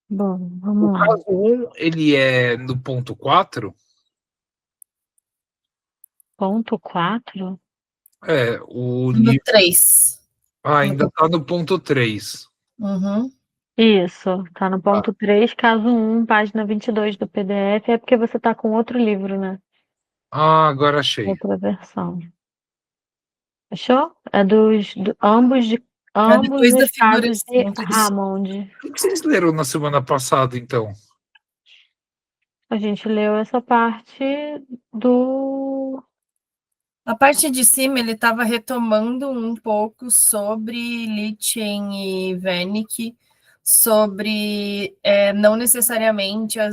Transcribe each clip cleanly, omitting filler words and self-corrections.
Bom, O vamos lá. caso 1, ele é no ponto 4? Ponto 4? É, o No livro 3. ainda tá no ponto 3. Uhum. Isso, tá no Tá. ponto 3, caso 1, página 22 do PDF. É porque você tá com outro livro, né? Ah, agora achei. Outra versão. Achou? É É ambos depois da os figura casos de de simples. Hammond. O que vocês leram na semana passada, então? A gente leu essa parte do. A parte de cima, ele estava retomando um pouco sobre Lichten e Wernicke, sobre não necessariamente a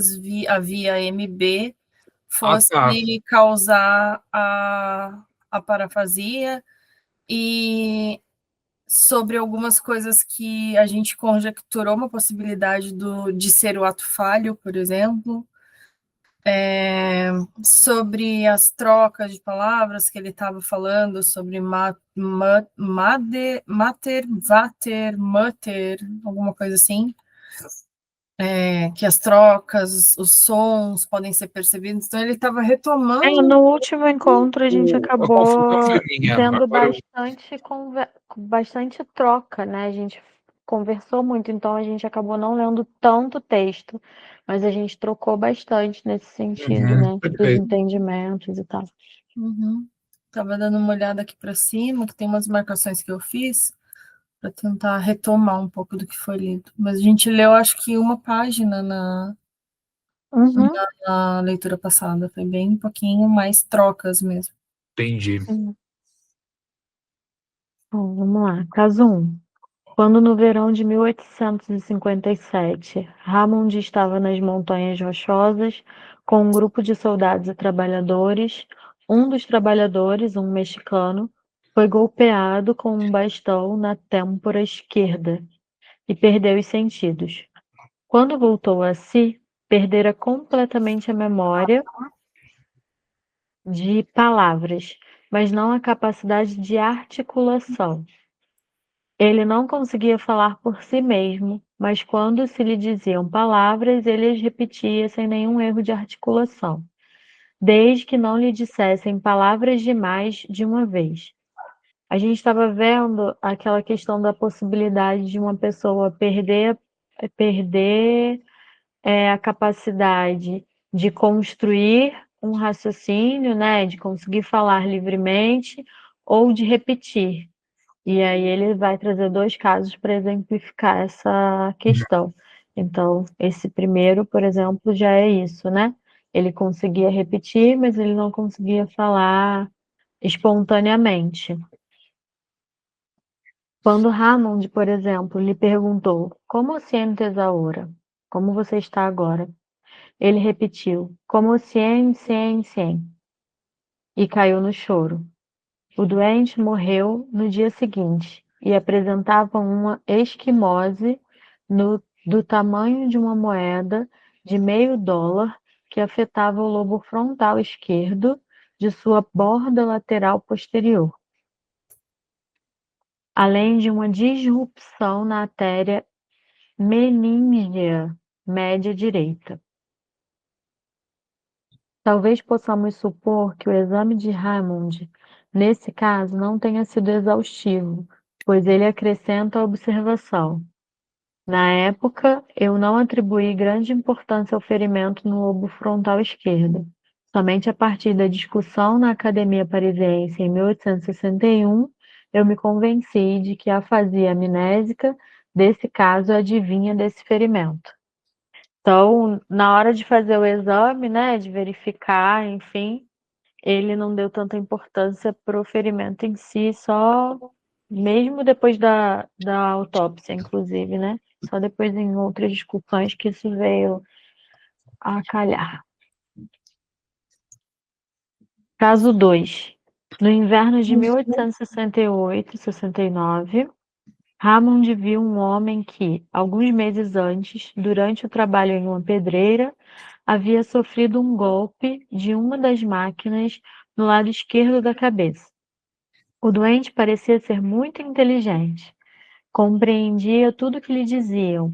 via MB Ah, tá. fosse causar a parafasia, e sobre algumas coisas que a gente conjecturou uma possibilidade de ser o ato falho, por exemplo. Sobre as trocas de palavras que ele estava falando, sobre mater, vater, mutter, alguma coisa assim, que as trocas, os sons podem ser percebidos. Então, ele estava retomando No último encontro, a gente A confusão acabou foi minha. tendo Agora eu bastante troca, né? A gente conversou muito, então a gente acabou não lendo tanto texto, mas a gente trocou bastante nesse sentido, né? Dos perfeito. entendimentos e tal. Estava dando uma olhada aqui para cima, que tem umas marcações que eu fiz para tentar retomar um pouco do que foi lido. Mas a gente leu, acho que uma página Uhum. na leitura passada. Foi bem um pouquinho mais trocas mesmo. Entendi. Bom, vamos lá. Caso 1. Quando no verão de 1857, Hammond estava nas Montanhas Rochosas com um grupo de soldados e trabalhadores, um dos trabalhadores, um mexicano, foi golpeado com um bastão na têmpora esquerda e perdeu os sentidos. Quando voltou a si, perdera completamente a memória de palavras, mas não a capacidade de articulação. Ele não conseguia falar por si mesmo, mas quando se lhe diziam palavras, ele as repetia sem nenhum erro de articulação, desde que não lhe dissessem palavras demais de uma vez. A gente estava vendo aquela questão da possibilidade de uma pessoa perder a capacidade de construir um raciocínio, né, de conseguir falar livremente ou de repetir. E aí ele vai trazer dois casos para exemplificar essa questão. Então, esse primeiro, por exemplo, já é isso, né? Ele conseguia repetir, mas ele não conseguia falar espontaneamente. Quando Hammond, por exemplo, lhe perguntou: Como sientes agora? Como você está agora? Ele repetiu: Como cien, e caiu no choro. O doente morreu no dia seguinte e apresentava uma esquimose do tamanho de uma moeda de $0,5 que afetava o lobo frontal esquerdo de sua borda lateral posterior, além de uma disrupção na artéria meníngea média direita. Talvez possamos supor que o exame de Hammond, nesse caso, não tenha sido exaustivo, pois ele acrescenta a observação: Na época, eu não atribuí grande importância ao ferimento no lobo frontal esquerdo. Somente a partir da discussão na Academia Parisiense em 1861, eu me convenci de que a afasia amnésica desse caso advinha desse ferimento. Então, na hora de fazer o exame, né, de verificar, enfim, ele não deu tanta importância para o ferimento em si, só mesmo depois da autópsia, inclusive, né? Só depois em outras discussões que isso veio a calhar. Caso 2. No inverno de 1868 e 69, Hammond viu um homem que, alguns meses antes, durante o trabalho em uma pedreira, havia sofrido um golpe de uma das máquinas no lado esquerdo da cabeça. O doente parecia ser muito inteligente, compreendia tudo que lhe diziam,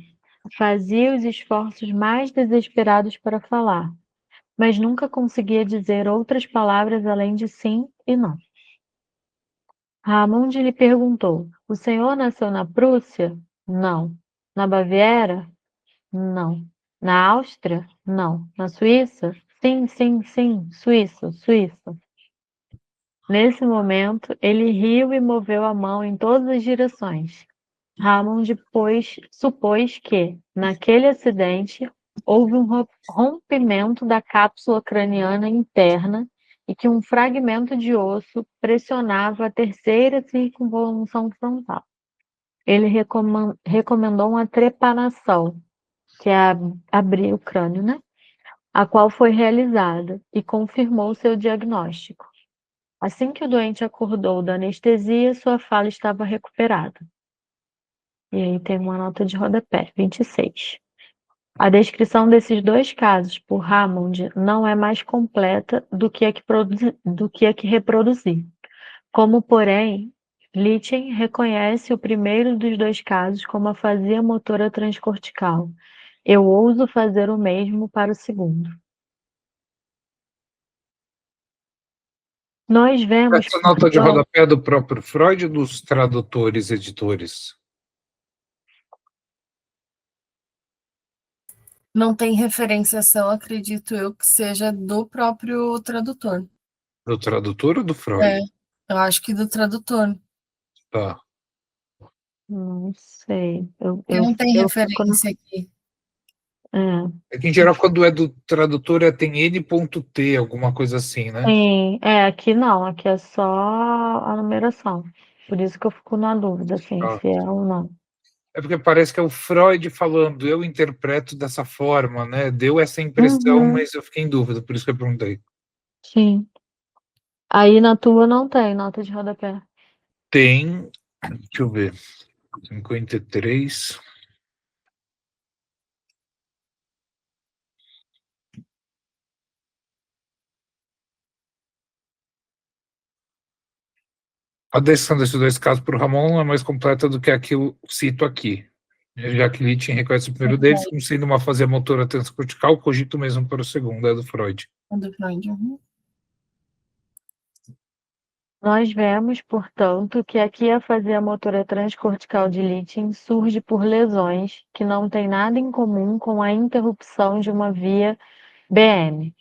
fazia os esforços mais desesperados para falar, mas nunca conseguia dizer outras palavras além de sim e não. Ramond lhe perguntou: O senhor nasceu na Prússia? Não. Na Baviera? Não. Na Áustria? Não. Na Suíça? Sim, sim, sim. Suíça, Suíça. Nesse momento, ele riu e moveu a mão em todas as direções. Ramond supôs que, naquele acidente, houve um rompimento da cápsula craniana interna e que um fragmento de osso pressionava a terceira circunvolução frontal. Ele recomendou uma trepanação, que é abrir o crânio, né? A qual foi realizada e confirmou seu diagnóstico. Assim que o doente acordou da anestesia, sua fala estava recuperada. E aí tem uma nota de rodapé, 26. A descrição desses dois casos por Ramond não é mais completa do que a que reproduzi. Como, porém, Litchen reconhece o primeiro dos dois casos como afasia motora transcortical. Eu ouso fazer o mesmo para o segundo. Nós vemos, Essa nota de rodapé é do próprio Freud ou dos tradutores, editores? Não tem referenciação, acredito eu, que seja do próprio tradutor. Do tradutor ou do Freud? Eu acho que do tradutor. Tá. Não sei. Porque não tem Eu fico no... referência aqui. É que, em geral, quando é do tradutor, tem N.T, alguma coisa assim, né? Sim, aqui não, aqui é só a numeração. Por isso que eu fico na dúvida, assim, Tá. se é ou não. É porque parece que é o Freud falando, eu interpreto dessa forma, né? Deu essa impressão, Uhum, mas eu fiquei em dúvida, por isso que eu perguntei. sim. Aí na tua não tem nota de rodapé. Tem, deixa eu ver, 53. A descrição desses dois casos por Ramon é mais completa do que a que eu cito aqui. Já que Littchen reconhece o primeiro deles como sendo uma afasia motora transcortical, cogito mesmo para o segundo, é do Freud. É do Freud. Nós vemos, portanto, que aqui a afasia motora transcortical de Litchen surge por lesões que não têm nada em comum com a interrupção de uma via BM.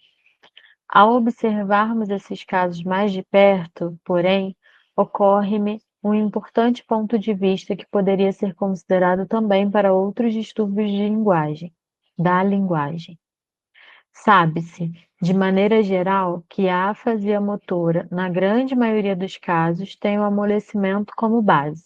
Ao observarmos esses casos mais de perto, porém, ocorre-me um importante ponto de vista que poderia ser considerado também para outros distúrbios da linguagem. Sabe-se, de maneira geral, que a afasia motora, na grande maioria dos casos, tem o amolecimento como base.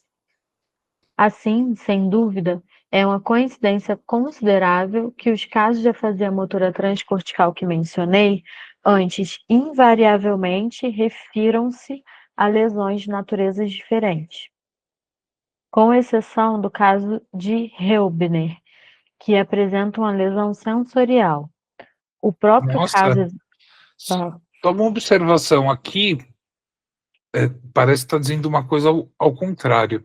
Assim, sem dúvida, é uma coincidência considerável que os casos de afasia motora transcortical que mencionei antes invariavelmente refiram-se a lesões de naturezas diferentes, com exceção do caso de Reubner, que apresenta uma lesão sensorial. O próprio Nossa, caso... só uma observação aqui, parece que está dizendo uma coisa ao contrário.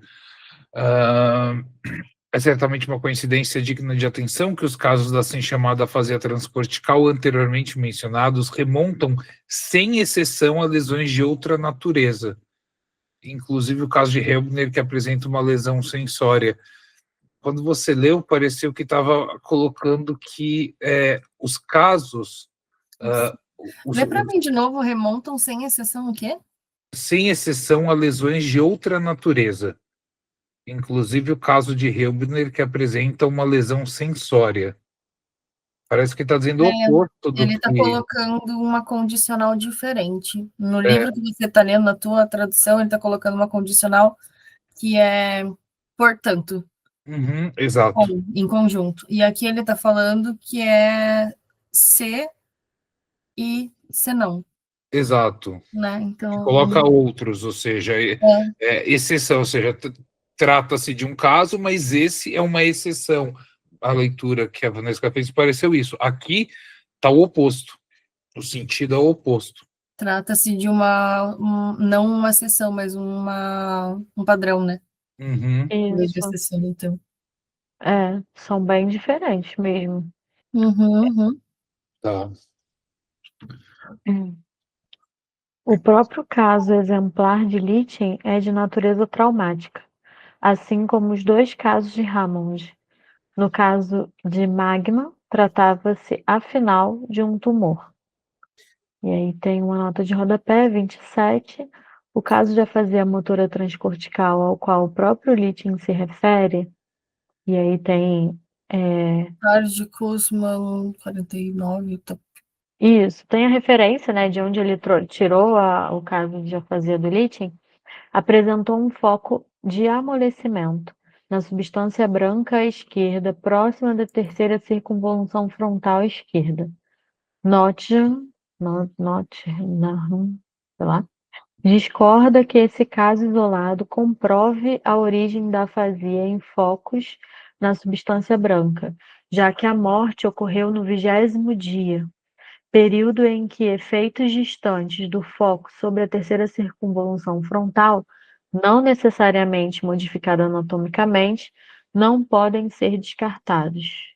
É certamente uma coincidência digna de atenção que os casos da assim chamada afasia transcortical anteriormente mencionados remontam, sem exceção, a lesões de outra natureza. Inclusive o caso de Helbner, que apresenta uma lesão sensória. Quando você leu, pareceu que estava colocando que os casos... Lê para mim de novo, remontam sem exceção o quê? Sem exceção a lesões de outra natureza. Inclusive o caso de Helbner, que apresenta uma lesão sensória. Parece que está dizendo o oposto do Ele está que... colocando uma condicional diferente. No livro que você está lendo, na tua tradução, ele está colocando uma condicional que é portanto. Exato. Em conjunto. E aqui ele está falando que é se e se não. Exato. Né? Então, coloca outros, ou seja, exceção, ou seja, trata-se de um caso, mas esse é uma exceção. A leitura que a Vanessa fez pareceu isso. Aqui está o oposto. O sentido é o oposto. Trata-se de não uma exceção, mas um padrão, né? Uhum. De exceção, então. São bem diferentes mesmo. Uhum. Tá. Hum. O próprio caso exemplar de Litchen é de natureza traumática, assim como os dois casos de Hammond. No caso de Magma, tratava-se afinal de um tumor. E aí tem uma nota de rodapé, 27. O caso de afasia motora transcortical ao qual o próprio Litchen se refere, e aí tem Carlos de Kussmann, 49. isso, tem a referência, né, de onde ele tirou o caso de afasia do Litchen, apresentou um foco de amolecimento na substância branca à esquerda, próxima da terceira circunvolução frontal esquerda. Nottingham, sei lá, discorda que esse caso isolado comprove a origem da afasia em focos na substância branca, já que a morte ocorreu no 20º dia, período em que efeitos distantes do foco sobre a terceira circunvolução frontal, não necessariamente modificada anatomicamente, não podem ser descartados.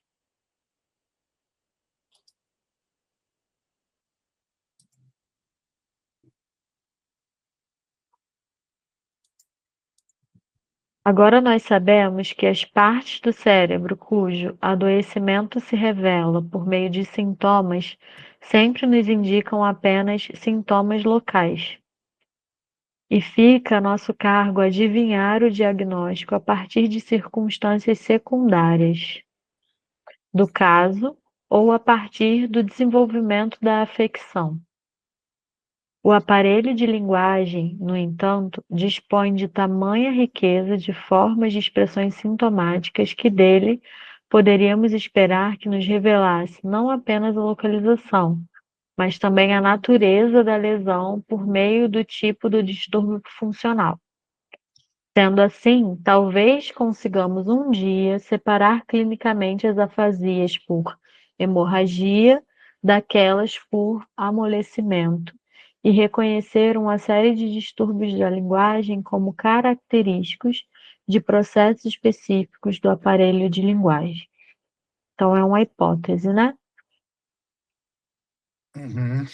Agora nós sabemos que as partes do cérebro cujo adoecimento se revela por meio de sintomas sempre nos indicam apenas sintomas locais. E fica a nosso cargo adivinhar o diagnóstico a partir de circunstâncias secundárias do caso ou a partir do desenvolvimento da afecção. O aparelho de linguagem, no entanto, dispõe de tamanha riqueza de formas de expressões sintomáticas que dele poderíamos esperar que nos revelasse não apenas a localização, mas também a natureza da lesão por meio do tipo do distúrbio funcional. Sendo assim, talvez consigamos um dia separar clinicamente as afasias por hemorragia daquelas por amolecimento e reconhecer uma série de distúrbios da linguagem como característicos de processos específicos do aparelho de linguagem. Então, é uma hipótese, né? Uhum.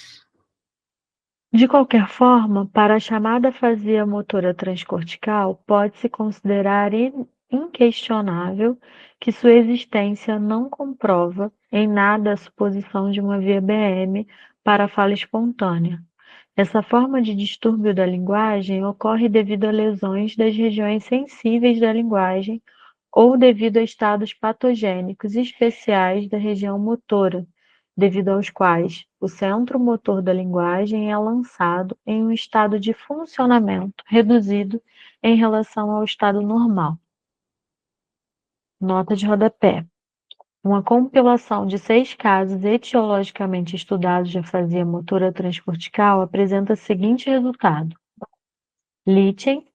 De qualquer forma, para a chamada afasia motora transcortical, pode-se considerar inquestionável que sua existência não comprova em nada a suposição de uma via BM para a fala espontânea. Essa forma de distúrbio da linguagem ocorre devido a lesões das regiões sensíveis da linguagem ou devido a estados patogênicos especiais da região motora, devido aos quais o centro motor da linguagem é lançado em um estado de funcionamento reduzido em relação ao estado normal. Nota de rodapé. Uma compilação de 6 casos etiologicamente estudados de afasia motora transcortical apresenta o seguinte resultado: Litchen,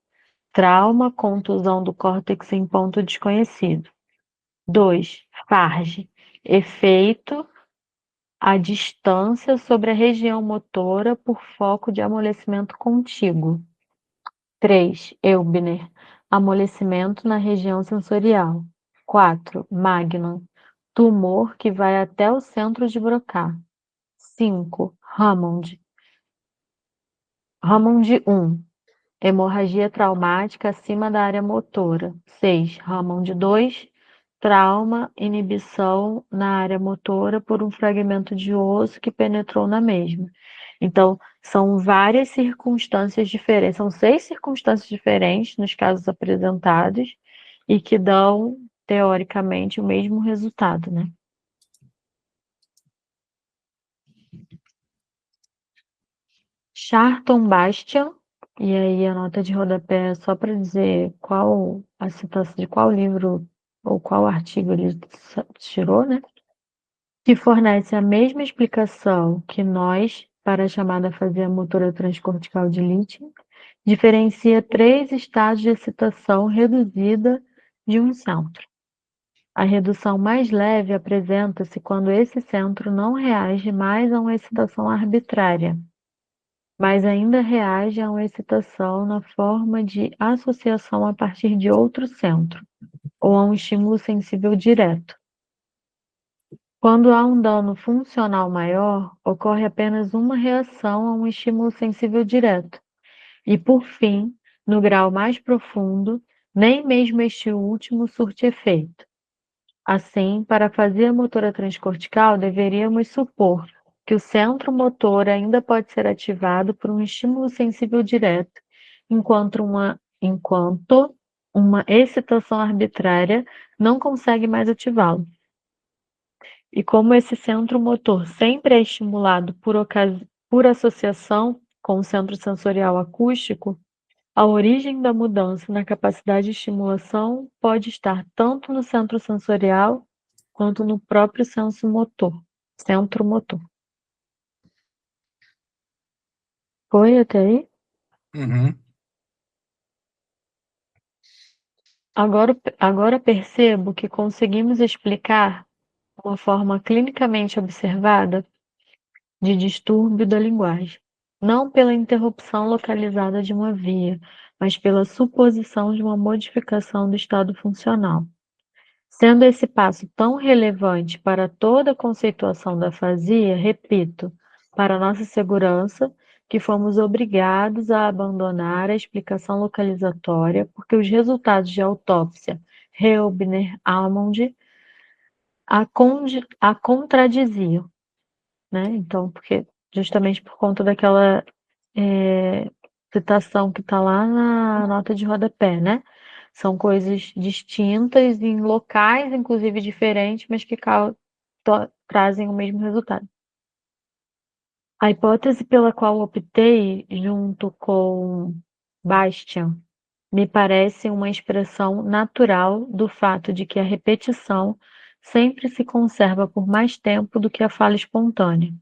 trauma, contusão do córtex em ponto desconhecido. 2. Farge, efeito à distância sobre a região motora por foco de amolecimento contíguo. 3. Eubner, amolecimento na região sensorial. 4. Magnum, tumor que vai até o centro de Broca. 5. Hammond 1, hemorragia traumática acima da área motora. 6. Hammond 2, trauma, inibição na área motora por um fragmento de osso que penetrou na mesma. Então, são várias circunstâncias diferentes, são 6 circunstâncias diferentes nos casos apresentados e que dão, teoricamente, o mesmo resultado, né? Charlton Bastian, e aí a nota de rodapé é só para dizer qual a citação de qual livro ou qual artigo ele tirou, né? Que fornece a mesma explicação que nós para a chamada afasia motora transcortical de Litchen, diferencia 3 estados de excitação reduzida de um centro. A redução mais leve apresenta-se quando esse centro não reage mais a uma excitação arbitrária, mas ainda reage a uma excitação na forma de associação a partir de outro centro, ou a um estímulo sensível direto. Quando há um dano funcional maior, ocorre apenas uma reação a um estímulo sensível direto. E, por fim, no grau mais profundo, nem mesmo este último surte efeito. Assim, para fazer a motora transcortical, deveríamos supor que o centro motor ainda pode ser ativado por um estímulo sensível direto, enquanto uma excitação arbitrária não consegue mais ativá-lo. E como esse centro motor sempre é estimulado por associação com o centro sensorial acústico, a origem da mudança na capacidade de estimulação pode estar tanto no centro sensorial quanto no próprio centro motor. Foi até aí? Uhum. Agora percebo que conseguimos explicar uma forma clinicamente observada de distúrbio da linguagem, não pela interrupção localizada de uma via, mas pela suposição de uma modificação do estado funcional. Sendo esse passo tão relevante para toda a conceituação da afasia, repito, para nossa segurança, que fomos obrigados a abandonar a explicação localizatória, porque os resultados de autópsia Reubner-Almond a contradiziam, né? Então, porque justamente por conta daquela citação que está lá na nota de rodapé, né? São coisas distintas em locais, inclusive diferentes, mas que trazem o mesmo resultado. A hipótese pela qual optei, junto com Bastian, me parece uma expressão natural do fato de que a repetição sempre se conserva por mais tempo do que a fala espontânea.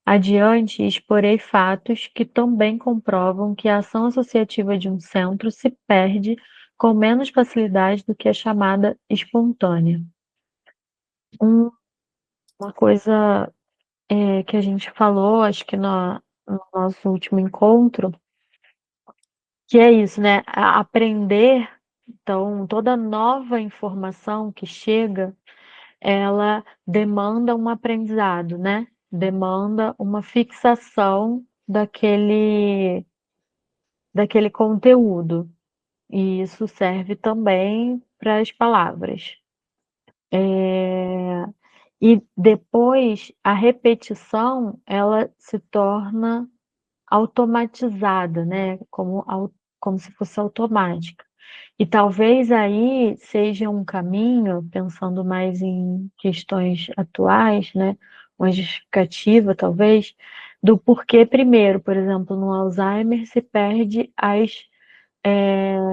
Adiante, exporei fatos que também comprovam que a ação associativa de um centro se perde com menos facilidade do que a chamada espontânea. Uma coisa que a gente falou, acho que no nosso último encontro, que é isso, né? Aprender, então, toda nova informação que chega, ela demanda um aprendizado, né? Demanda uma fixação daquele conteúdo. E isso serve também para as palavras. E depois a repetição ela se torna automatizada, né? Como se fosse automática. E talvez aí seja um caminho, pensando mais em questões atuais, né? Uma justificativa, talvez, do porquê, primeiro, por exemplo, no Alzheimer se perde as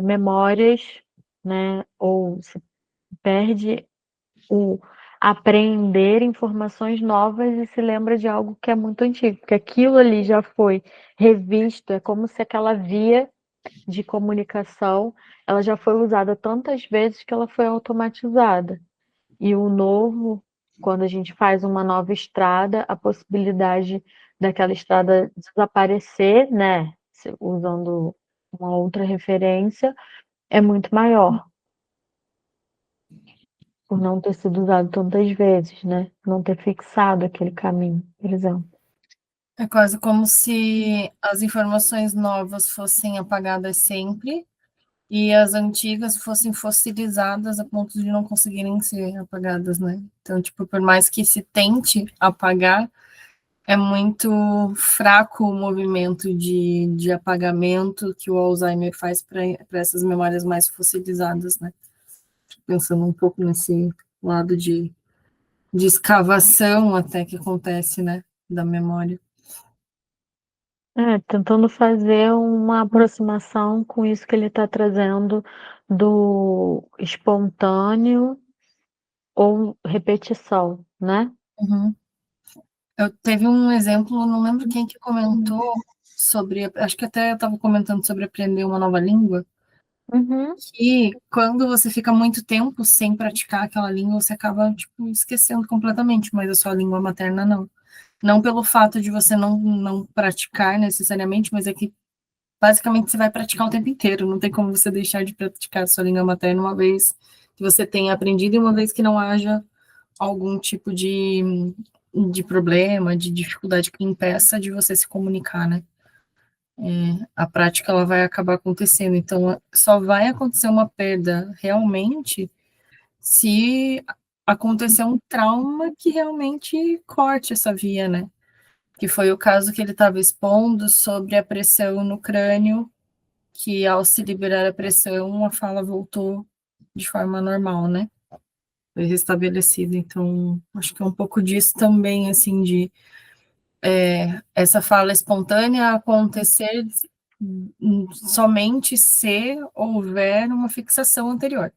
memórias, né? Ou se perde o aprender informações novas e se lembra de algo que é muito antigo, porque aquilo ali já foi revisto, é como se aquela via de comunicação, ela já foi usada tantas vezes que ela foi automatizada. E o novo, quando a gente faz uma nova estrada, a possibilidade daquela estrada desaparecer, né, usando uma outra referência, é muito maior, por não ter sido usado tantas vezes, né? Não ter fixado aquele caminho, por exemplo. É quase como se as informações novas fossem apagadas sempre e as antigas fossem fossilizadas a ponto de não conseguirem ser apagadas, né? Então, tipo, por mais que se tente apagar, é muito fraco o movimento de apagamento que o Alzheimer faz para essas memórias mais fossilizadas, né? Pensando um pouco nesse lado de escavação até que acontece, né, da memória. Tentando fazer uma aproximação com isso que ele está trazendo do espontâneo ou repetição, né? Uhum. Eu teve um exemplo, não lembro quem que comentou sobre, acho que até eu estava comentando sobre aprender uma nova língua, Uhum. que quando você fica muito tempo sem praticar aquela língua, você acaba, tipo, esquecendo completamente, mas a sua língua materna não. Não pelo fato de você não praticar necessariamente, mas é que basicamente você vai praticar o tempo inteiro, não tem como você deixar de praticar a sua língua materna uma vez que você tenha aprendido, e uma vez que não haja algum tipo de problema, de dificuldade que impeça de você se comunicar, né? A prática ela vai acabar acontecendo, então só vai acontecer uma perda realmente se acontecer um trauma que realmente corte essa via, né? Que foi o caso que ele estava expondo sobre a pressão no crânio, que ao se liberar a pressão, a fala voltou de forma normal, né? Foi restabelecido. Então, acho que é um pouco disso também, assim, de essa fala espontânea acontecer somente se houver uma fixação anterior.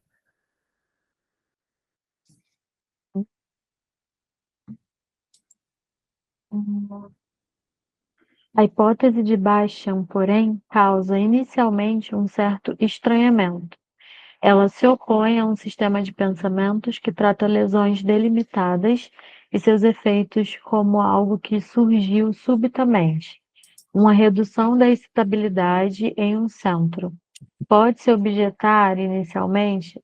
A hipótese de Bastian, porém, causa inicialmente um certo estranhamento. Ela se opõe a um sistema de pensamentos que trata lesões delimitadas e seus efeitos como algo que surgiu subitamente, uma redução da excitabilidade em um centro. Pode-se objetar inicialmente?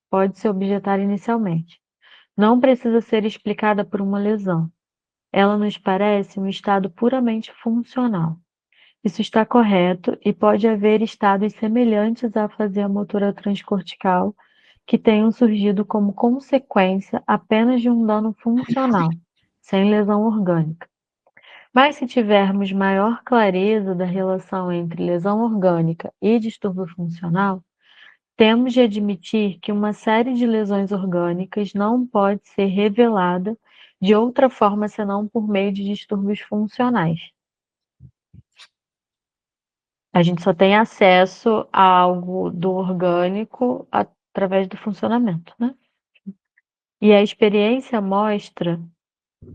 Pode-se objetar inicialmente. Não precisa ser explicada por uma lesão. Ela nos parece um estado puramente funcional. Isso está correto e pode haver estados semelhantes à afasia motora transcortical que tenham surgido como consequência apenas de um dano funcional, sem lesão orgânica. Mas se tivermos maior clareza da relação entre lesão orgânica e distúrbio funcional, temos de admitir que uma série de lesões orgânicas não pode ser revelada de outra forma senão por meio de distúrbios funcionais. A gente só tem acesso a algo do orgânico através do funcionamento, né? E a experiência mostra,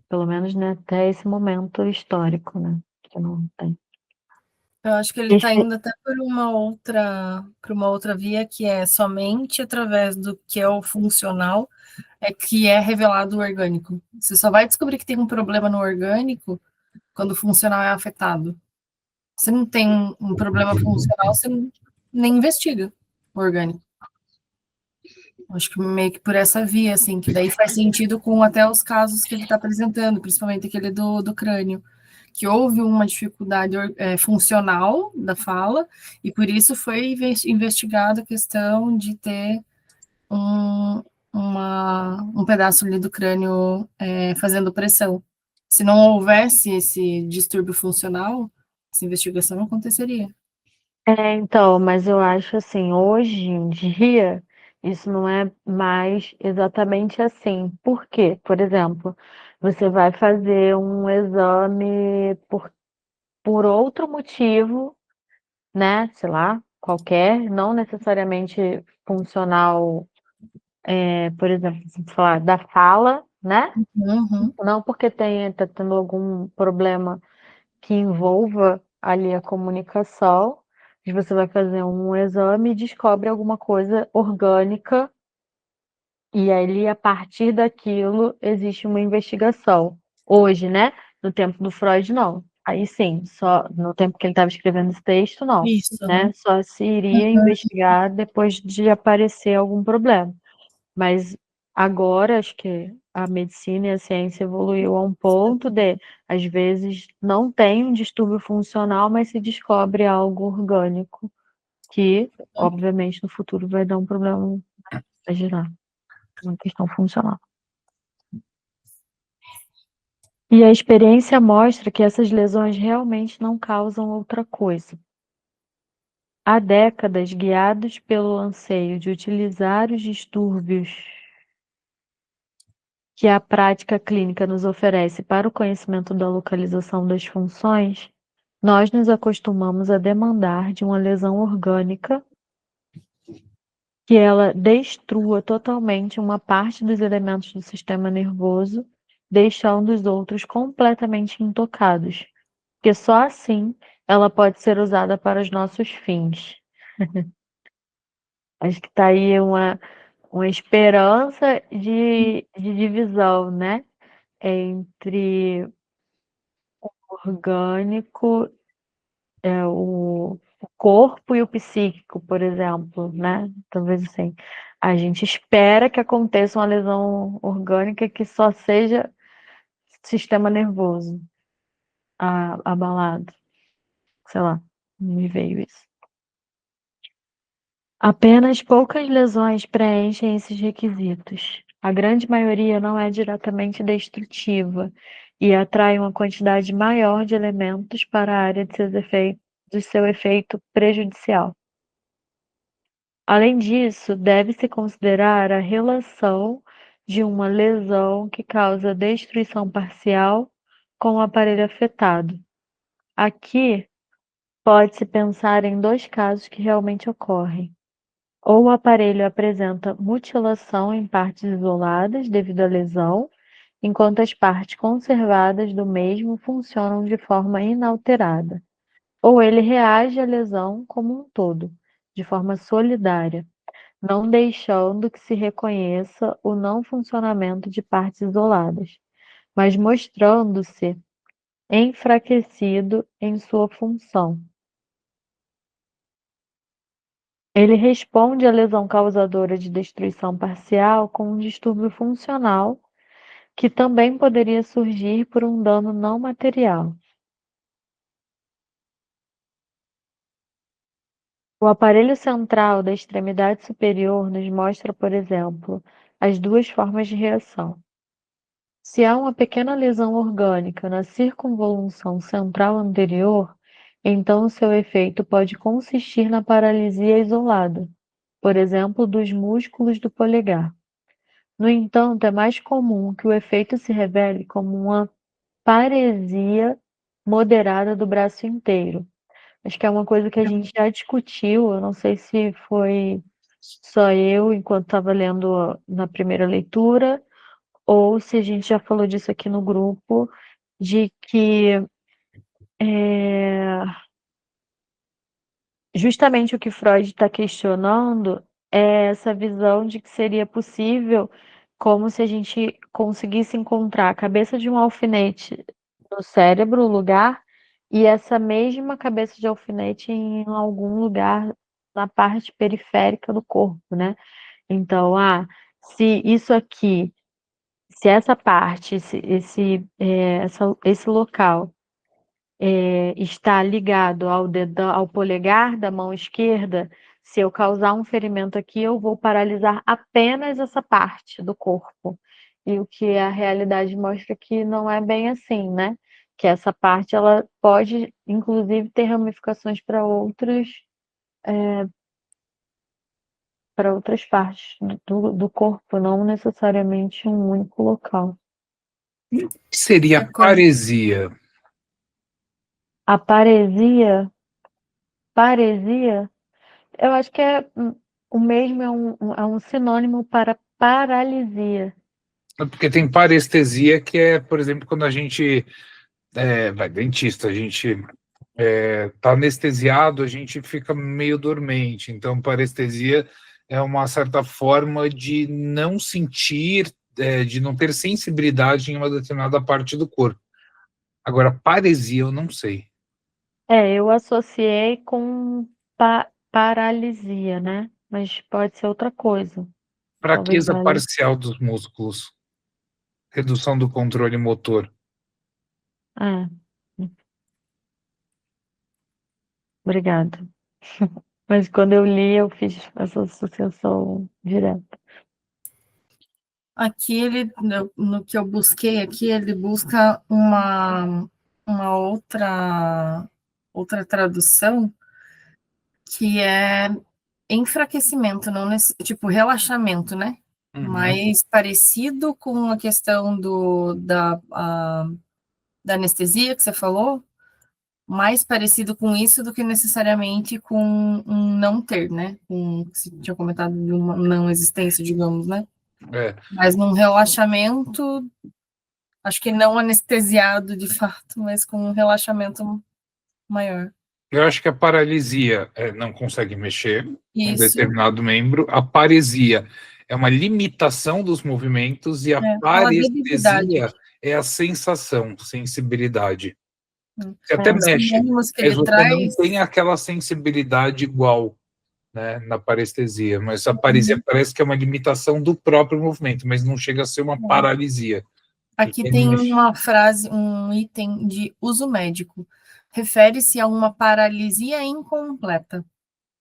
pelo menos, né, até esse momento histórico, né? Que não tem. Eu acho que ele está indo até por uma outra via, que é somente através do que é o funcional que é revelado o orgânico. Você só vai descobrir que tem um problema no orgânico quando o funcional é afetado. Você não tem um problema funcional, você nem investiga o orgânico. Acho que meio que por essa via, assim, que daí faz sentido com até os casos que ele está apresentando, principalmente aquele do crânio, que houve uma dificuldade funcional da fala, e por isso foi investigada a questão de ter um pedaço ali do crânio fazendo pressão. Se não houvesse esse distúrbio funcional, essa investigação não aconteceria. Então, mas eu acho assim, hoje em dia, isso não é mais exatamente assim. Por quê? Por exemplo, você vai fazer um exame por outro motivo, né? Sei lá, qualquer, não necessariamente funcional, por exemplo, se você falar da fala, né? Uhum. Não porque tá tendo algum problema que envolva ali a comunicação, mas você vai fazer um exame e descobre alguma coisa orgânica, e ali, a partir daquilo, existe uma investigação. Hoje, né? No tempo do Freud, não. Aí sim, só no tempo que ele estava escrevendo esse texto, não, Isso. né? Só se iria investigar depois de aparecer algum problema. Mas agora acho que a medicina e a ciência evoluiu a um ponto de, às vezes, não tem um distúrbio funcional, mas se descobre algo orgânico que, obviamente, no futuro vai dar um problema, vai gerar uma questão funcional. E a experiência mostra que essas lesões realmente não causam outra coisa. Há décadas, guiados pelo anseio de utilizar os distúrbios que a prática clínica nos oferece para o conhecimento da localização das funções, nós nos acostumamos a demandar de uma lesão orgânica que ela destrua totalmente uma parte dos elementos do sistema nervoso, deixando os outros completamente intocados, porque só assim ela pode ser usada para os nossos fins. Acho que está aí uma esperança de divisão, né? Entre orgânico, o corpo e o psíquico, por exemplo, né? Talvez assim. A gente espera que aconteça uma lesão orgânica que só seja sistema nervoso abalado. Sei lá, não me veio isso. Apenas poucas lesões preenchem esses requisitos. A grande maioria não é diretamente destrutiva e atrai uma quantidade maior de elementos para a área de seu efeito prejudicial. Além disso, deve-se considerar a relação de uma lesão que causa destruição parcial com o aparelho afetado. Aqui, pode-se pensar em 2 casos que realmente ocorrem. Ou o aparelho apresenta mutilação em partes isoladas devido à lesão, enquanto as partes conservadas do mesmo funcionam de forma inalterada. Ou ele reage à lesão como um todo, de forma solidária, não deixando que se reconheça o não funcionamento de partes isoladas, mas mostrando-se enfraquecido em sua função. Ele responde à lesão causadora de destruição parcial com um distúrbio funcional, que também poderia surgir por um dano não material. O aparelho central da extremidade superior nos mostra, por exemplo, as 2 formas de reação. Se há uma pequena lesão orgânica na circunvolução central anterior, então o seu efeito pode consistir na paralisia isolada, por exemplo, dos músculos do polegar. No entanto, é mais comum que o efeito se revele como uma paresia moderada do braço inteiro. Acho que é uma coisa que a gente já discutiu, eu não sei se foi só eu enquanto estava lendo na primeira leitura, ou se a gente já falou disso aqui no grupo, de que justamente o que Freud está questionando é essa visão de que seria possível, como se a gente conseguisse encontrar a cabeça de um alfinete no cérebro, o lugar, e essa mesma cabeça de alfinete em algum lugar na parte periférica do corpo, né? Então, se isso aqui, se essa parte, esse local está ligado ao dedão, ao polegar da mão esquerda, se eu causar um ferimento aqui, eu vou paralisar apenas essa parte do corpo. E o que a realidade mostra que não é bem assim, né? Que essa parte ela pode, inclusive, ter ramificações para outras partes do corpo, não necessariamente um único local. Seria paresia? A paresia, eu acho que o mesmo é um sinônimo para paralisia. Porque tem parestesia, que é, por exemplo, quando a gente vai dentista, a gente tá anestesiado, a gente fica meio dormente. Então, parestesia é uma certa forma de não sentir, de não ter sensibilidade em uma determinada parte do corpo. Agora, paresia, eu não sei. Eu associei com paralisia, né? Mas pode ser outra coisa. Talvez Fraqueza parcial dos músculos, redução do controle motor. É. Obrigada. Mas quando eu li, eu fiz essa associação direta. Aqui no que eu busquei aqui, ele busca uma outra tradução que é enfraquecimento, não tipo relaxamento, né? Uhum. Mais parecido com a questão da anestesia que você falou, mais parecido com isso do que necessariamente com um não ter, né? Você tinha comentado de uma não existência, digamos, né? Mas num relaxamento, acho que não anestesiado de fato, mas com um relaxamento maior. Eu acho que a paralisia não consegue mexer um Isso. determinado membro. A paresia é uma limitação dos movimentos e a parestesia é a sensação, sensibilidade. Você até mexe, Que mas ele você traz... não tem aquela sensibilidade igual. né, na parestesia, mas a paresia parece que é uma limitação do próprio movimento, mas não chega a ser uma paralisia. Aqui tem uma frase, um item de uso médico. Refere-se a uma paralisia incompleta,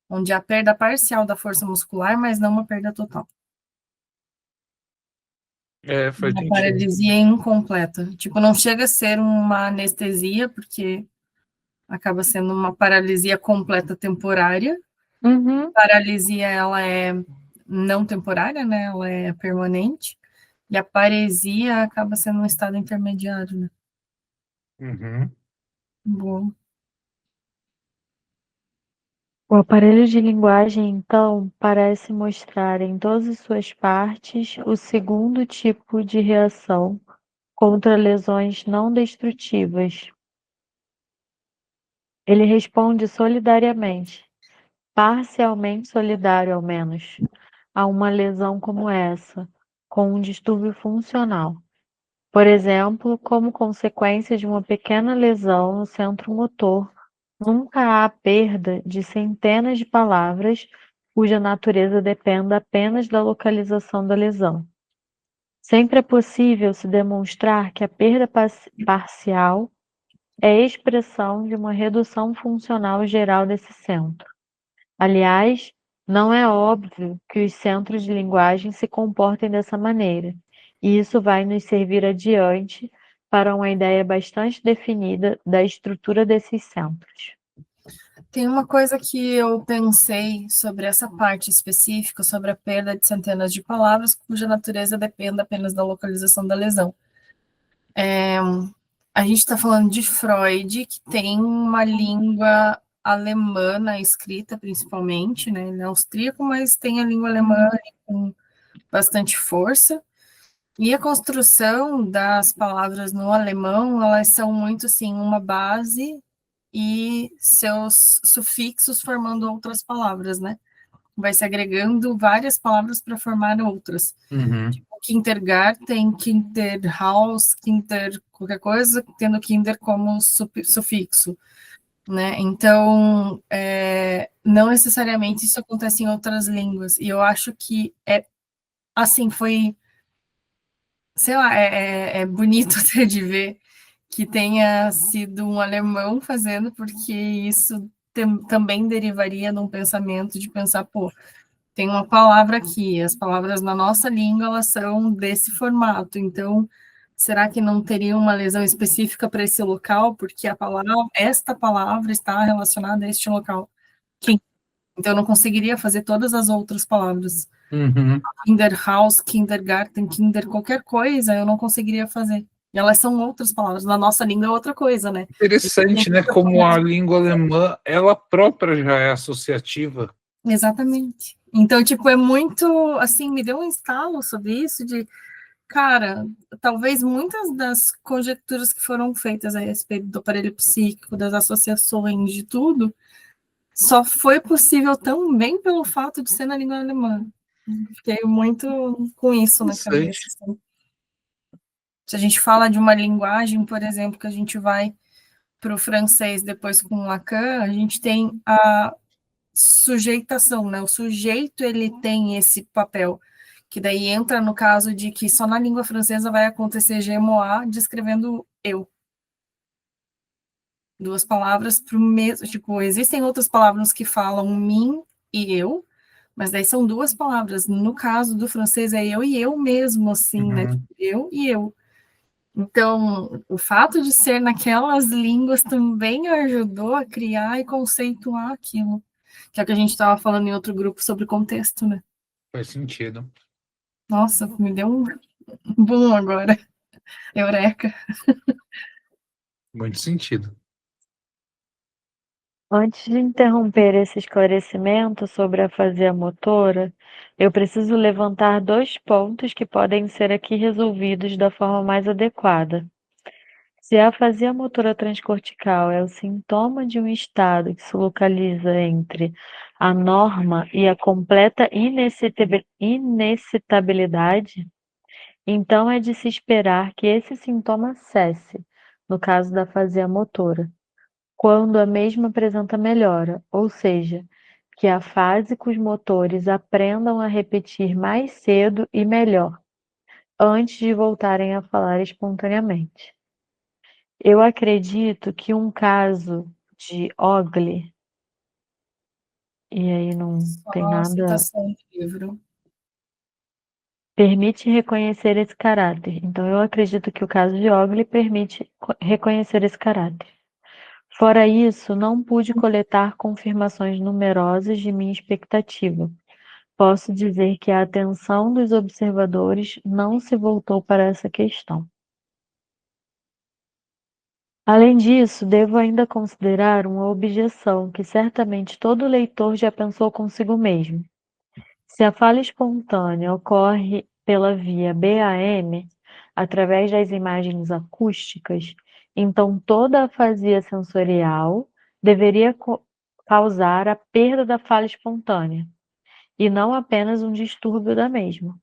onde há perda parcial da força muscular, mas não uma perda total. Faz Uma sentido. paralisia incompleta. Tipo, não chega a ser uma anestesia, porque acaba sendo uma paralisia completa temporária. Paralisia, ela é não temporária, né? Ela é permanente. E a paresia acaba sendo um estado intermediário, né? Bom. O aparelho de linguagem, então, parece mostrar em todas as suas partes o segundo tipo de reação contra lesões não destrutivas. Ele responde solidariamente, parcialmente solidário ao menos, a uma lesão como essa, com um distúrbio funcional. Por exemplo, como consequência de uma pequena lesão no centro motor, nunca há perda de centenas de palavras cuja natureza dependa apenas da localização da lesão. Sempre é possível se demonstrar que a perda parcial é expressão de uma redução funcional geral desse centro. Aliás, não é óbvio que os centros de linguagem se comportem dessa maneira, e isso vai nos servir adiante para uma ideia bastante definida da estrutura desses centros. Tem uma coisa que eu pensei sobre essa parte específica, sobre a perda de centenas de palavras, cuja natureza depende apenas da localização da lesão. A gente está falando de Freud, que tem uma língua alemã na escrita, principalmente, né? Ele é austríaco, mas tem a língua alemã com bastante força. E a construção das palavras no alemão, elas são muito assim, uma base e seus sufixos formando outras palavras, né? Vai se agregando várias palavras para formar outras. Tipo, Kindergarten, Kinderhaus, Kinder qualquer coisa, tendo Kinder como sufixo, né? Então, não necessariamente isso acontece em outras línguas. E eu acho que assim, foi, sei lá, é bonito até de ver que tenha sido um alemão fazendo, porque isso também derivaria num pensamento de pensar, pô, tem uma palavra aqui, as palavras na nossa língua, elas são desse formato, então, será que não teria uma lesão específica para esse local, porque esta palavra está relacionada a este local? Então, eu não conseguiria fazer todas as outras palavras. Kinderhaus, Kindergarten, Kinder, qualquer coisa, eu não conseguiria fazer. E elas são outras palavras. Na nossa língua é outra coisa, né? Interessante, né? Como a língua alemã, ela própria já é associativa. Exatamente. Então, tipo, é muito, assim, me deu um estalo sobre isso de, cara, talvez muitas das conjecturas que foram feitas a respeito do aparelho psíquico, das associações, de tudo, só foi possível também pelo fato de ser na língua alemã. Fiquei muito com isso na cabeça. Assim. Se a gente fala de uma linguagem, por exemplo, que a gente vai para o francês depois com Lacan, a gente tem a sujeitação, né? O sujeito ele tem esse papel, que daí entra no caso de que só na língua francesa vai acontecer GMOA descrevendo eu. Duas palavras para o mesmo, tipo, existem outras palavras que falam mim e eu, mas daí são duas palavras. No caso do francês é eu e eu mesmo, assim, né? Tipo, eu e eu. Então, o fato de ser naquelas línguas também ajudou a criar e conceituar aquilo. Que é o que a gente estava falando em outro grupo sobre contexto, né? Faz sentido. Nossa, me deu um boom agora. Eureka. Muito sentido. Antes de interromper esse esclarecimento sobre a afasia motora, eu preciso levantar 2 pontos que podem ser aqui resolvidos da forma mais adequada. Se a afasia motora transcortical é o sintoma de um estado que se localiza entre a norma e a completa inexcitabilidade, então é de se esperar que esse sintoma cesse, no caso da afasia motora, quando a mesma apresenta melhora, ou seja, que afásicos motores aprendam a repetir mais cedo e melhor, antes de voltarem a falar espontaneamente. Eu acredito que um caso de Ogli, e aí não tem Só a nada, citação do livro. permite reconhecer esse caráter. Então, eu acredito que o caso de Ogli permite reconhecer esse caráter. Fora isso, não pude coletar confirmações numerosas de minha expectativa. Posso dizer que a atenção dos observadores não se voltou para essa questão. Além disso, devo ainda considerar uma objeção que certamente todo leitor já pensou consigo mesmo. Se a fala espontânea ocorre pela via BAM, através das imagens acústicas, então toda a afasia sensorial deveria causar a perda da fala espontânea, e não apenas um distúrbio da mesma.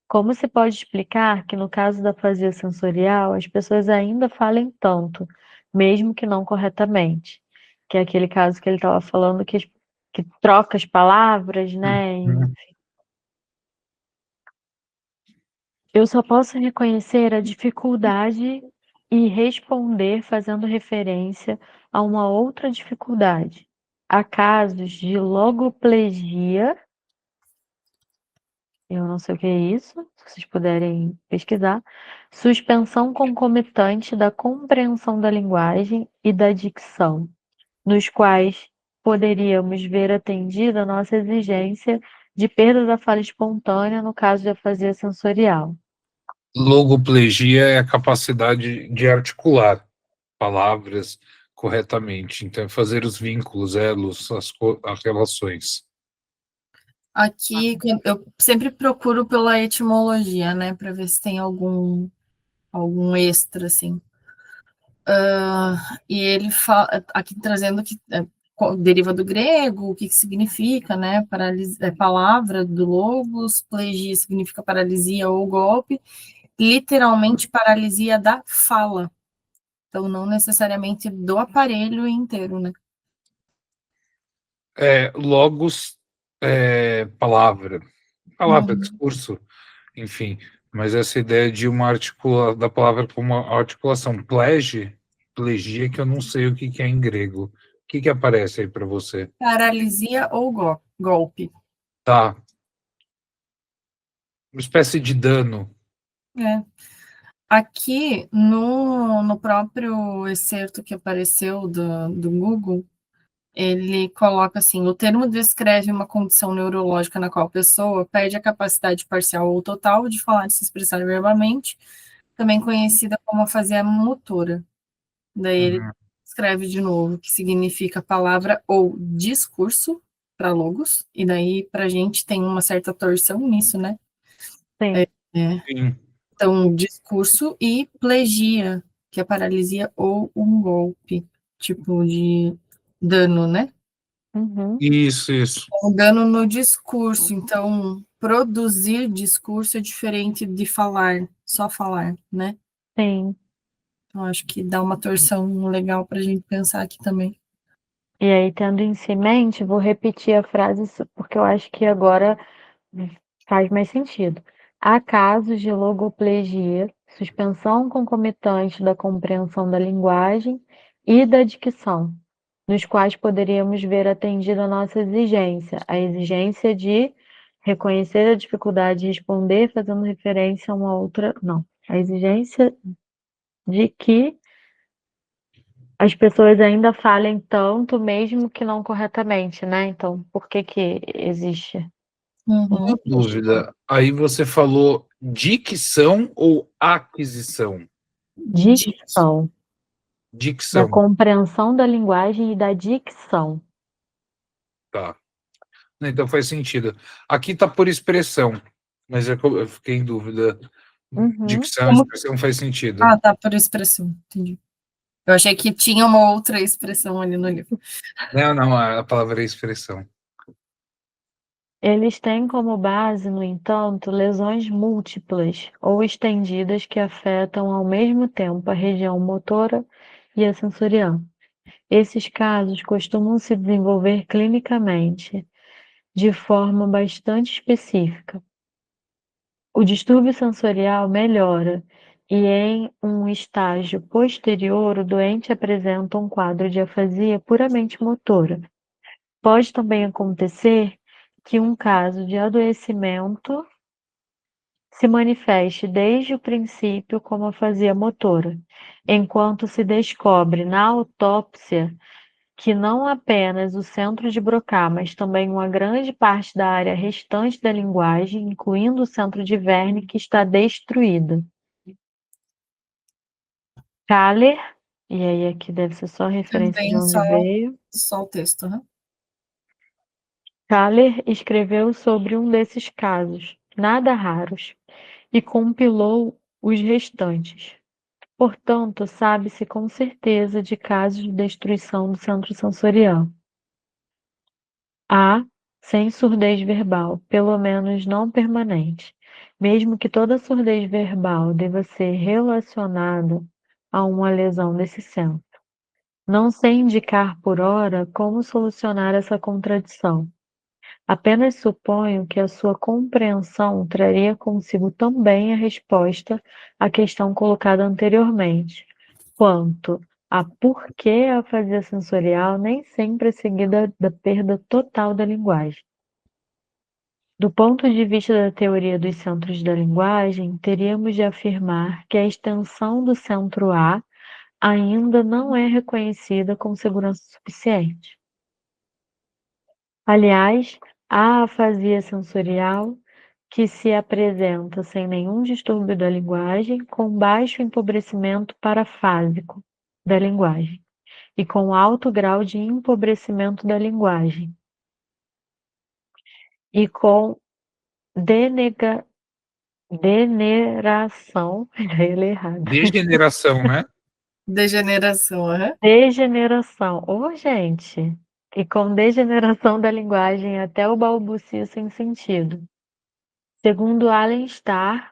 Como se pode explicar que no caso da afasia sensorial as pessoas ainda falem tanto, mesmo que não corretamente? Que é aquele caso que ele estava falando que troca as palavras, né? Eu só posso reconhecer a dificuldade e responder fazendo referência a uma outra dificuldade. Há casos de logoplegia, eu não sei o que é isso, se vocês puderem pesquisar, suspensão concomitante da compreensão da linguagem e da dicção, nos quais poderíamos ver atendida a nossa exigência de perda da fala espontânea no caso de afasia sensorial. Logoplegia é a capacidade de articular palavras corretamente, então é fazer os vínculos, elos, as relações. Aqui eu sempre procuro pela etimologia, né, para ver se tem algum extra, assim. E ele fala, aqui trazendo que deriva do grego, o que significa, né, palavra do logos, plegia significa paralisia ou golpe, literalmente paralisia da fala, então não necessariamente do aparelho inteiro, né. Logos, palavra, Uhum. discurso, enfim, mas essa ideia de da palavra como uma articulação, plegia, que eu não sei o que é em grego. O que aparece aí para você? Paralisia ou golpe. Tá. Uma espécie de dano. É. Aqui, no próprio excerto que apareceu do Google, ele coloca assim: o termo descreve uma condição neurológica na qual a pessoa perde a capacidade parcial ou total de falar e se expressar verbalmente, também conhecida como afasia motora. Daí ele escreve de novo, que significa palavra ou discurso para logos, e daí para a gente tem uma certa torção nisso, né? Sim. Sim. Então, discurso e plegia, que é paralisia ou um golpe, tipo de dano, né? Uhum. Isso. Um dano no discurso. Então, produzir discurso é diferente de falar, só falar, né? Sim. Então, acho que dá uma torção legal para a gente pensar aqui também. E aí, tendo isso em mente, vou repetir a frase, porque eu acho que agora faz mais sentido. Há casos de logoplegia, suspensão concomitante da compreensão da linguagem e da dicção, nos quais poderíamos ver atendida a nossa exigência, a exigência de reconhecer a dificuldade de responder, fazendo referência a uma outra. Não, a exigência de que as pessoas ainda falem tanto, mesmo que não corretamente, né? Então, por que existe? Uhum. Dúvida. Aí você falou dicção ou aquisição? Dicção, da Dicção, compreensão da linguagem e da dicção. tá. Então faz sentido. Aqui tá por expressão, mas eu fiquei em dúvida. Uhum. Dicção e expressão faz sentido. Ah, tá, por expressão, entendi. Eu achei que tinha uma outra expressão ali no livro. Não, a palavra é expressão. Eles têm como base, no entanto, lesões múltiplas ou estendidas que afetam ao mesmo tempo a região motora e a sensorial. Esses casos costumam se desenvolver clinicamente de forma bastante específica. O distúrbio sensorial melhora e, em um estágio posterior, o doente apresenta um quadro de afasia puramente motora. Pode também acontecer que um caso de adoecimento se manifeste desde o princípio como afasia motora, enquanto se descobre na autópsia que não apenas o centro de Broca, mas também uma grande parte da área restante da linguagem, incluindo o centro de Wernicke, está destruída. Kahler, e aí aqui deve ser só referência de Também onde veio, só o texto, né? Kahler escreveu sobre um desses casos, nada raros, e compilou os restantes. Portanto, sabe-se com certeza de casos de destruição do centro sensorial. Há, sem surdez verbal, pelo menos não permanente, mesmo que toda surdez verbal deva ser relacionada a uma lesão desse centro. Não sei indicar por ora como solucionar essa contradição. Apenas suponho que a sua compreensão traria consigo também a resposta à questão colocada anteriormente, quanto a por que a afasia sensorial nem sempre é seguida da perda total da linguagem. Do ponto de vista da teoria dos centros da linguagem, teríamos de afirmar que a extensão do centro A ainda não é reconhecida com segurança suficiente. Aliás, a afasia sensorial que se apresenta sem nenhum distúrbio da linguagem, com baixo empobrecimento parafásico da linguagem e com alto grau de empobrecimento da linguagem e com deneração, Degeneração, né? Degeneração, né? degeneração, gente, e com degeneração da linguagem até o balbucio sem sentido. Segundo Allen Starr,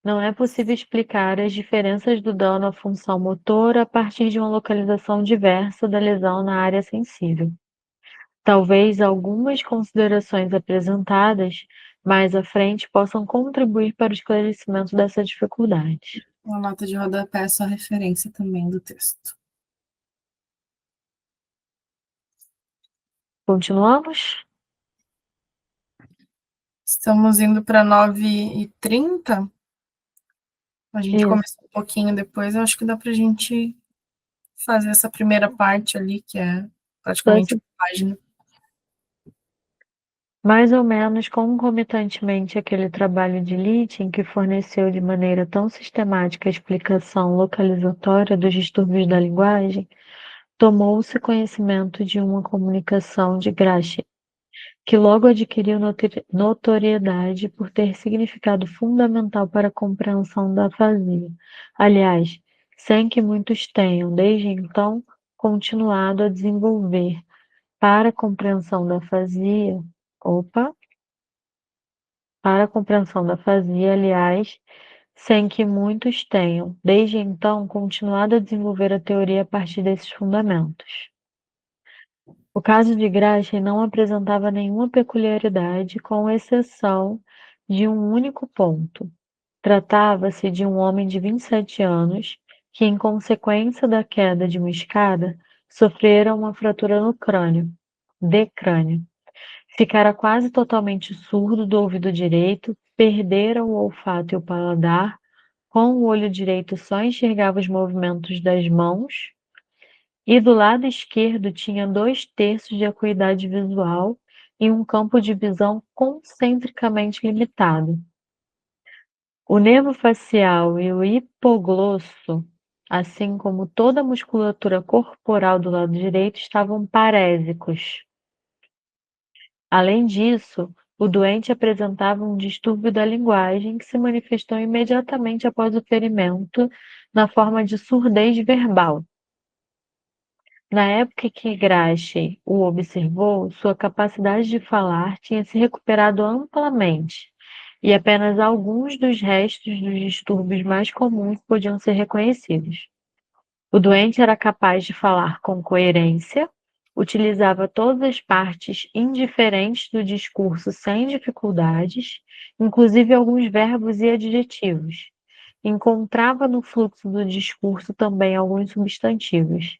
não é possível explicar as diferenças do dano à função motora a partir de uma localização diversa da lesão na área sensível. Talvez algumas considerações apresentadas mais à frente possam contribuir para o esclarecimento dessa dificuldade. Uma nota de rodapé é só referência também do texto. Continuamos? Estamos indo para 9h30. A gente Isso. começou um pouquinho depois, eu acho que dá para a gente fazer essa primeira parte ali, que é praticamente uma página. Mais ou menos concomitantemente àquele trabalho de Littin que forneceu de maneira tão sistemática a explicação localizatória dos distúrbios da linguagem, tomou-se conhecimento de uma comunicação de Grachi, que logo adquiriu notoriedade por ter significado fundamental para a compreensão da afasia. Aliás, sem que muitos tenham, desde então, continuado a desenvolver para a compreensão da afasia. Para a compreensão da afasia, aliás, sem que muitos tenham, desde então, continuado a desenvolver a teoria a partir desses fundamentos. O caso de Grachi não apresentava nenhuma peculiaridade, com exceção de um único ponto. Tratava-se de um homem de 27 anos que, em consequência da queda de uma escada, sofrera uma fratura no crânio, de crânio. Ficara quase totalmente surdo do ouvido direito, perdera o olfato e o paladar, com o olho direito só enxergava os movimentos das mãos, e do lado esquerdo tinha 2/3 de acuidade visual e um campo de visão concentricamente limitado. O nervo facial e o hipoglosso, assim como toda a musculatura corporal do lado direito, estavam parésicos. Além disso, o doente apresentava um distúrbio da linguagem que se manifestou imediatamente após o ferimento na forma de surdez verbal. Na época que Grachi o observou, sua capacidade de falar tinha se recuperado amplamente, e apenas alguns dos restos dos distúrbios mais comuns podiam ser reconhecidos. O doente era capaz de falar com coerência, Utilizava todas as partes indiferentes do discurso sem dificuldades, inclusive alguns verbos e adjetivos. Encontrava no fluxo do discurso também alguns substantivos,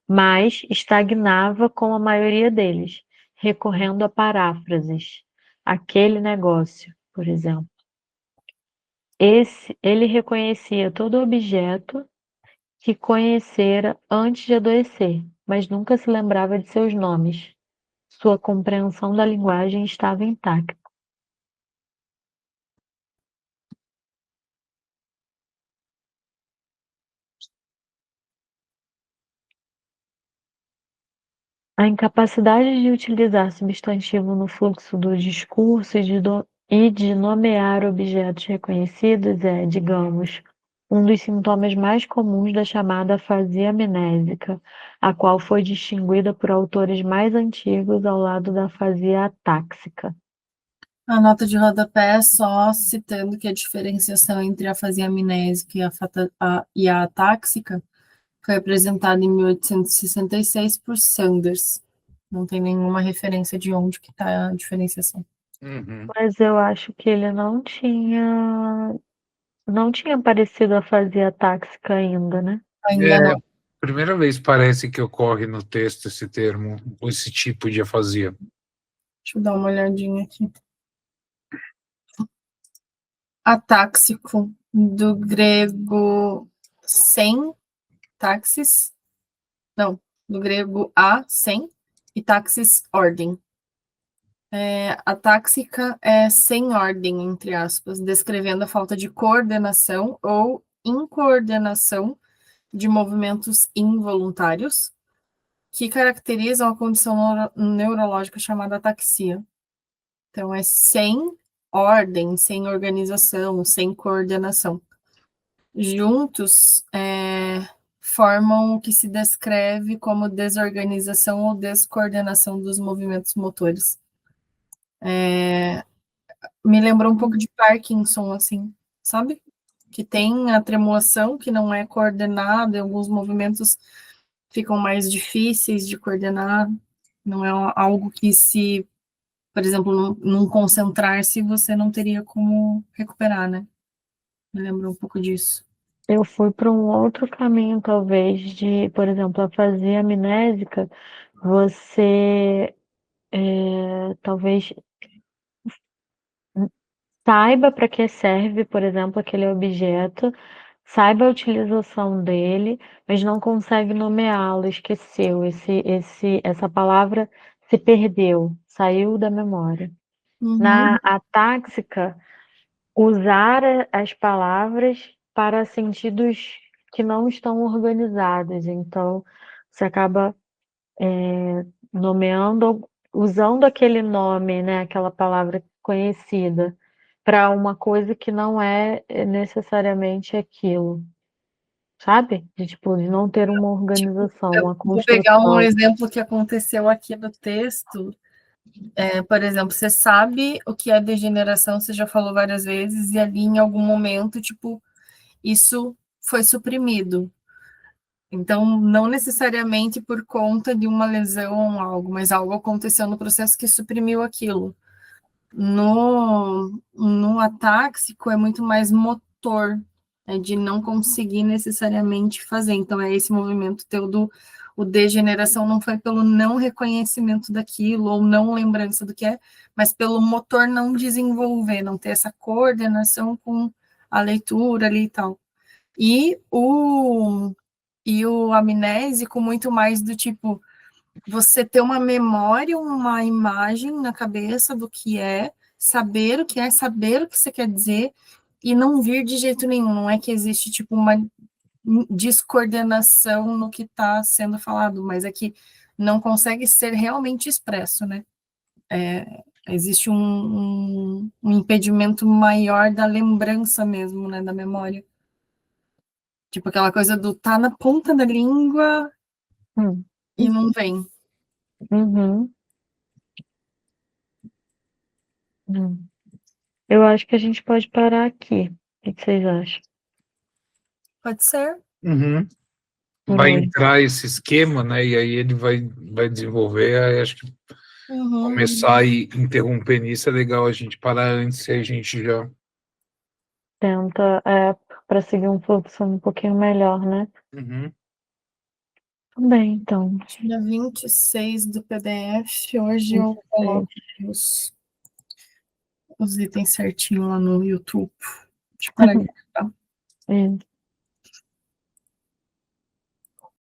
mas estagnava com a maioria deles, recorrendo a paráfrases. Aquele negócio, por exemplo. Ele reconhecia todo objeto que conhecera antes de adoecer, mas nunca se lembrava de seus nomes. Sua compreensão da linguagem estava intacta. A incapacidade de utilizar substantivo no fluxo do discurso e de nomear objetos reconhecidos é, digamos, um dos sintomas mais comuns da chamada afasia amnésica, a qual foi distinguida por autores mais antigos ao lado da afasia atáxica. A nota de rodapé é só citando que a diferenciação entre a afasia amnésica e a atáxica foi apresentada em 1866 por Sanders. Não tem nenhuma referência de onde que está a diferenciação. Mas eu acho que ele não tinha aparecido a afasia atáxica ainda, né? Ainda não. Primeira vez parece que ocorre no texto esse termo, esse tipo de afasia. Deixa eu dar uma olhadinha aqui. Atáxico, do grego sem, táxis, não, do grego sem, e táxis, ordem. Atáxica é sem ordem, entre aspas, descrevendo a falta de coordenação ou incoordenação de movimentos involuntários que caracterizam a condição neurológica chamada ataxia. Então, é sem ordem, sem organização, sem coordenação. Juntos, formam o que se descreve como desorganização ou descoordenação dos movimentos motores. Me lembrou um pouco de Parkinson, assim, sabe? Que tem a tremulação que não é coordenada, alguns movimentos ficam mais difíceis de coordenar, não é algo que se, por exemplo, num concentrar-se, você não teria como recuperar, né? Me lembra um pouco disso. Eu fui para um outro caminho, talvez, de, por exemplo, a afasia amnésica, você talvez saiba para que serve, por exemplo, aquele objeto, saiba a utilização dele, mas não consegue nomeá-lo, esqueceu. Essa palavra se perdeu, saiu da memória. Na atáxica, usar as palavras para sentidos que não estão organizados. Então, você acaba nomeando, usando aquele nome, né, aquela palavra conhecida, para uma coisa que não é necessariamente aquilo, sabe? De não ter uma organização, Eu uma vou pegar um construção. exemplo que aconteceu aqui no texto. Por exemplo, você sabe o que é degeneração, você já falou várias vezes, e ali em algum momento, tipo, isso foi suprimido. Então, não necessariamente por conta de uma lesão ou algo, mas algo aconteceu no processo que suprimiu aquilo. No atáxico é muito mais motor, de não conseguir necessariamente fazer. Então, é esse movimento teu o degeneração não foi pelo não reconhecimento daquilo ou não lembrança do que é, mas pelo motor não desenvolver, não ter essa coordenação com a leitura ali e tal. E o amnésico muito mais do tipo, você ter uma memória, uma imagem na cabeça do que é, saber o que é, saber o que você quer dizer, e não vir de jeito nenhum. Não é que existe tipo uma descoordenação no que está sendo falado, mas é que não consegue ser realmente expresso, né? Existe um impedimento maior da lembrança mesmo, né, da memória. Tipo aquela coisa do tá na ponta da língua e não vem. Uhum. Eu acho que a gente pode parar aqui. O que vocês acham? Pode ser. Uhum. por vai hoje. entrar esse esquema, né? E aí ele vai desenvolver. Aí acho que começar e interromper nisso é legal a gente parar antes e a gente já. Tenta, para seguir um fluxo um pouquinho melhor, né? Uhum. Tudo bem, então. Dia 26 do PDF, hoje eu coloco os itens certinho lá no YouTube. Deixa eu parar aqui, tá? Isso.